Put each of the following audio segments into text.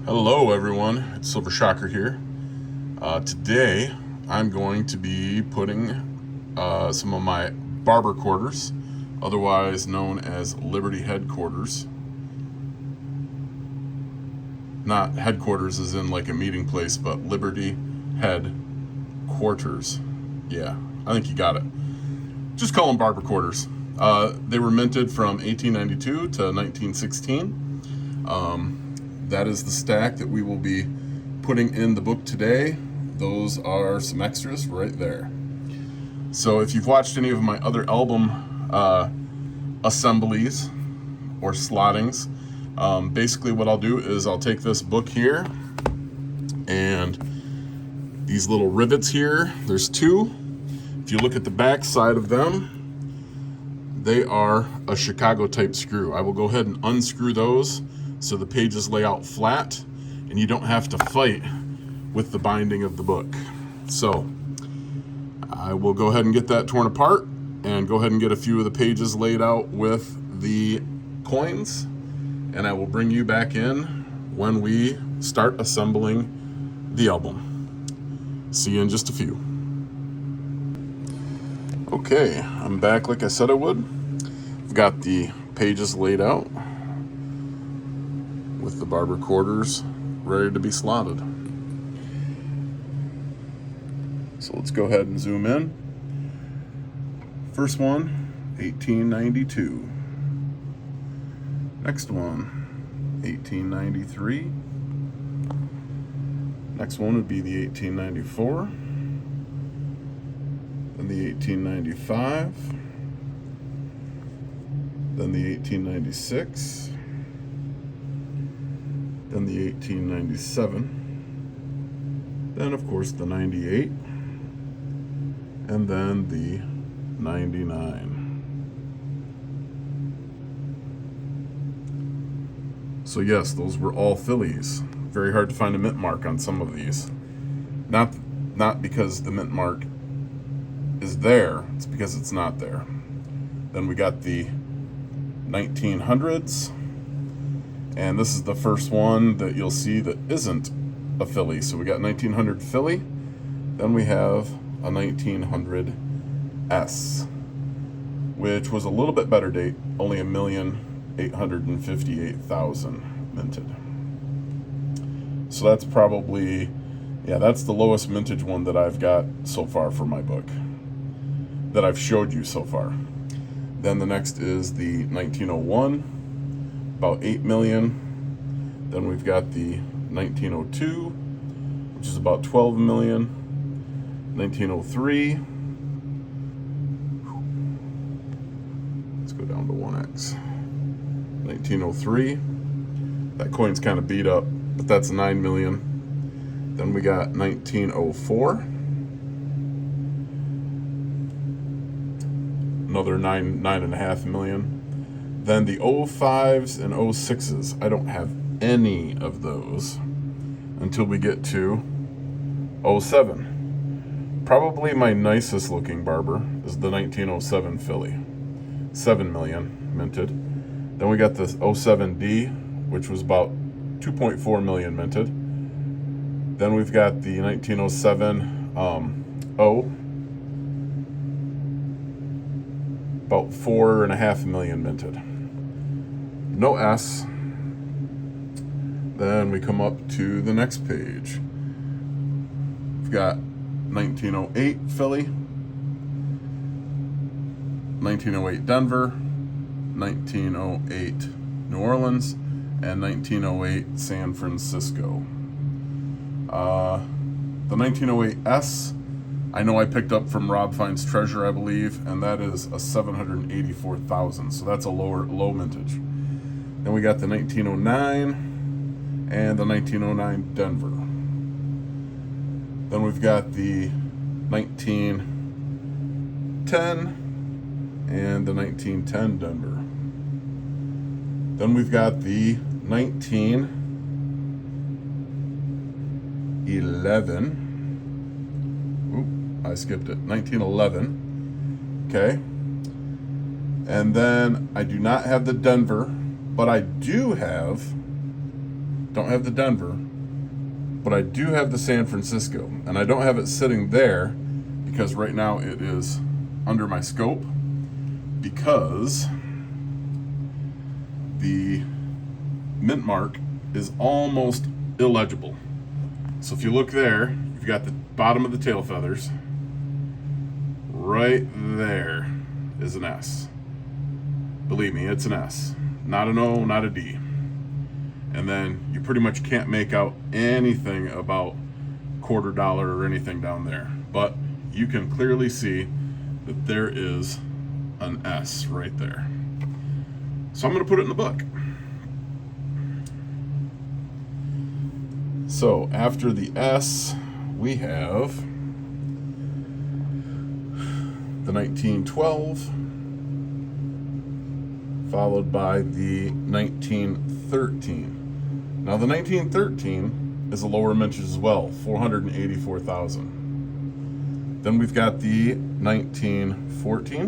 Hello everyone, it's Silver Shocker here. Today I'm going to be putting some of my Barber quarters, otherwise known as Liberty headquarters. Not headquarters as in like a meeting place, but Liberty headquarters. Yeah, I think you got it. Just call them Barber quarters. They were minted from 1892 to 1916. That is the stack that we will be putting in the book today. Those are some extras right there. So if you've watched any of my other album assemblies or slottings, basically what I'll do is I'll take this book here and these little rivets here, there's two. If you look at the back side of them, they are a Chicago type screw. I will go ahead and unscrew those so the pages lay out flat and you don't have to fight with the binding of the book. So I will go ahead and get that torn apart and go ahead and get a few of the pages laid out with the coins, and I will bring you back in when we start assembling the album. See you in just a few. Okay, I'm back like I said I would. I've got the pages laid out with the Barber quarters ready to be slotted. So let's go ahead and zoom in. First one, 1892. Next one, 1893. Next one would be the 1894. Then the 1895. Then the 1896. Then the 1897, then of course the 98, and then the 99. So yes, those were all Phillies. Very hard to find a mint mark on some of these. Not because the mint mark is there, it's because it's not there. Then we got the 1900s. And this is the first one that you'll see that isn't a Philly. So we got 1900 Philly. Then we have a 1900 S, which was a little bit better date, only 1,858,000 minted. So that's probably, that's the lowest mintage one that I've got so far for my book, that I've showed you so far. Then the next is the 1901. About 8 million. Then we've got the 1902, which is about 12 million. 1903. Let's go down to 1x. 1903. That coin's kind of beat up, but that's 9 million. Then we got 1904. Another 9.5 million. Then the 05s and 06s, I don't have any of those until we get to 07. Probably my nicest looking Barber is the 1907 Philly. 7 million minted. Then we got this 07D, which was about 2.4 million minted. Then we've got the 1907 O, about 4.5 million minted. No S. Then we come up to the next page. We've got 1908 Philly, 1908 Denver, 1908 New Orleans, and 1908 San Francisco. The 1908 S, I know I picked up from Rob Finds Treasure, I believe, and that is a 784,000. So that's a low mintage. Then we got the 1909 and the 1909 Denver. Then we've got the 1910 and the 1910 Denver. Then we've got the 1911. I skipped it. 1911. Okay. And then I do not have the Denver, but I do have don't have the Denver, but I do have the San Francisco. And I don't have it sitting there because right now it is under my scope because the mint mark is almost illegible. So if you look there, you've got the bottom of the tail feathers. Right there is an S. Believe me, it's an S. Not an O, not a D. And then you pretty much can't make out anything about $quarter or anything down there. But you can clearly see that there is an S right there. So I'm going to put it in the book. So after the S, we have the 1912, followed by the 1913. Now the 1913 is a lower mintage as well, 484,000. Then we've got the 1914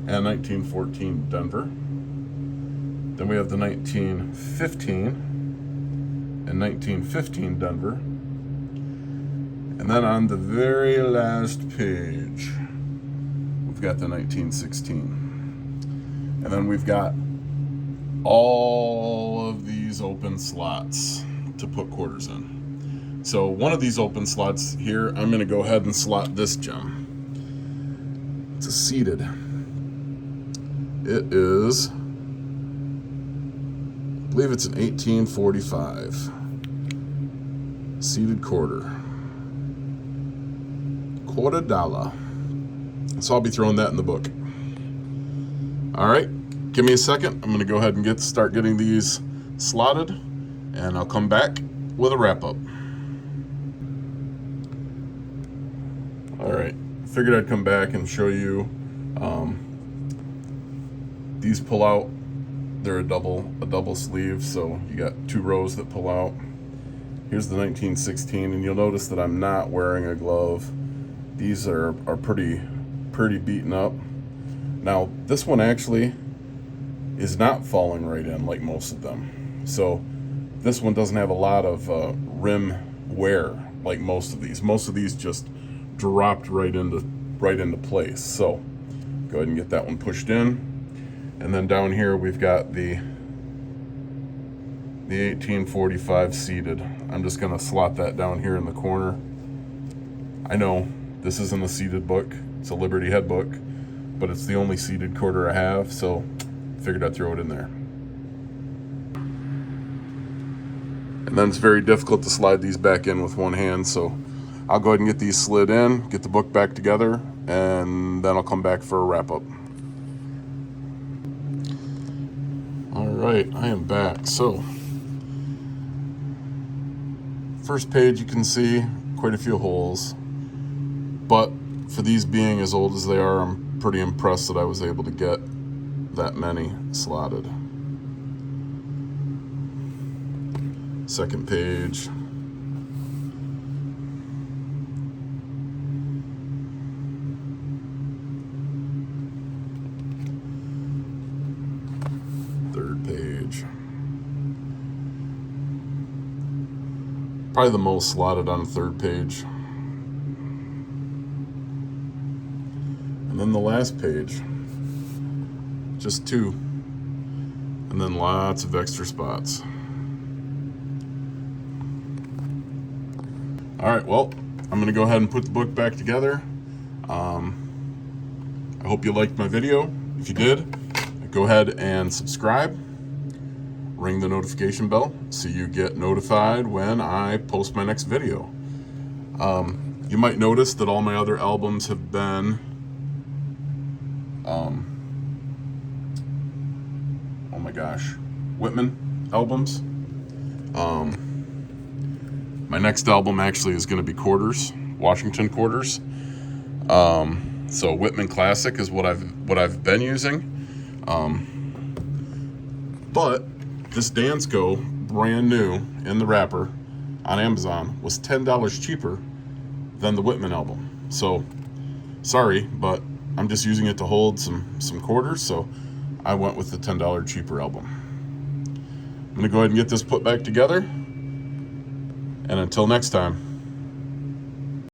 and 1914 Denver. Then we have the 1915 and 1915 Denver. And then on the very last page, we've got the 1916. And then we've got all of these open slots to put quarters in. So one of these open slots here, I'm going to go ahead and slot this gem. It's a seated. It is, I believe it's an 1845 seated quarter. $quarter. So I'll be throwing that in the book. All right, give me a second. I'm going to go ahead and start getting these slotted, and I'll come back with a wrap up. All right, figured I'd come back and show you. These pull out. They're a double sleeve, so you got 2 rows that pull out. Here's the 1916, and you'll notice that I'm not wearing a glove. These are pretty beaten up. Now, this one actually is not falling right in like most of them. So this one doesn't have a lot of rim wear like most of these. Most of these just dropped right into place. So go ahead and get that one pushed in. And then down here we've got the 1845 seated. I'm just gonna slot that down here in the corner. I know this isn't a seated book, it's a Liberty head book, but it's the only seated quarter I have, so figured I'd throw it in there. And then it's very difficult to slide these back in with one hand, so I'll go ahead and get these slid in, get the book back together, and then I'll come back for a wrap up. All right, I am back. So first page, you can see quite a few holes, but for these being as old as they are, I'm pretty impressed that I was able to get that many slotted. Second page. Third page. Probably the most slotted on the third page. And then the last page. Just 2. And then lots of extra spots. All right, well, I'm gonna go ahead and put the book back together. I hope you liked my video. If you did, go ahead and subscribe. Ring the notification bell so you get notified when I post my next video. You might notice that all my other albums have been oh my gosh, Whitman albums. My next album actually is going to be quarters, Washington quarters. So Whitman Classic is what I've been using. But this Dansko, brand new in the wrapper on Amazon, was $10 cheaper than the Whitman album. So sorry, but I'm just using it to hold some quarters, so I went with the $10 cheaper album. going to go ahead and get this put back together. And until next time.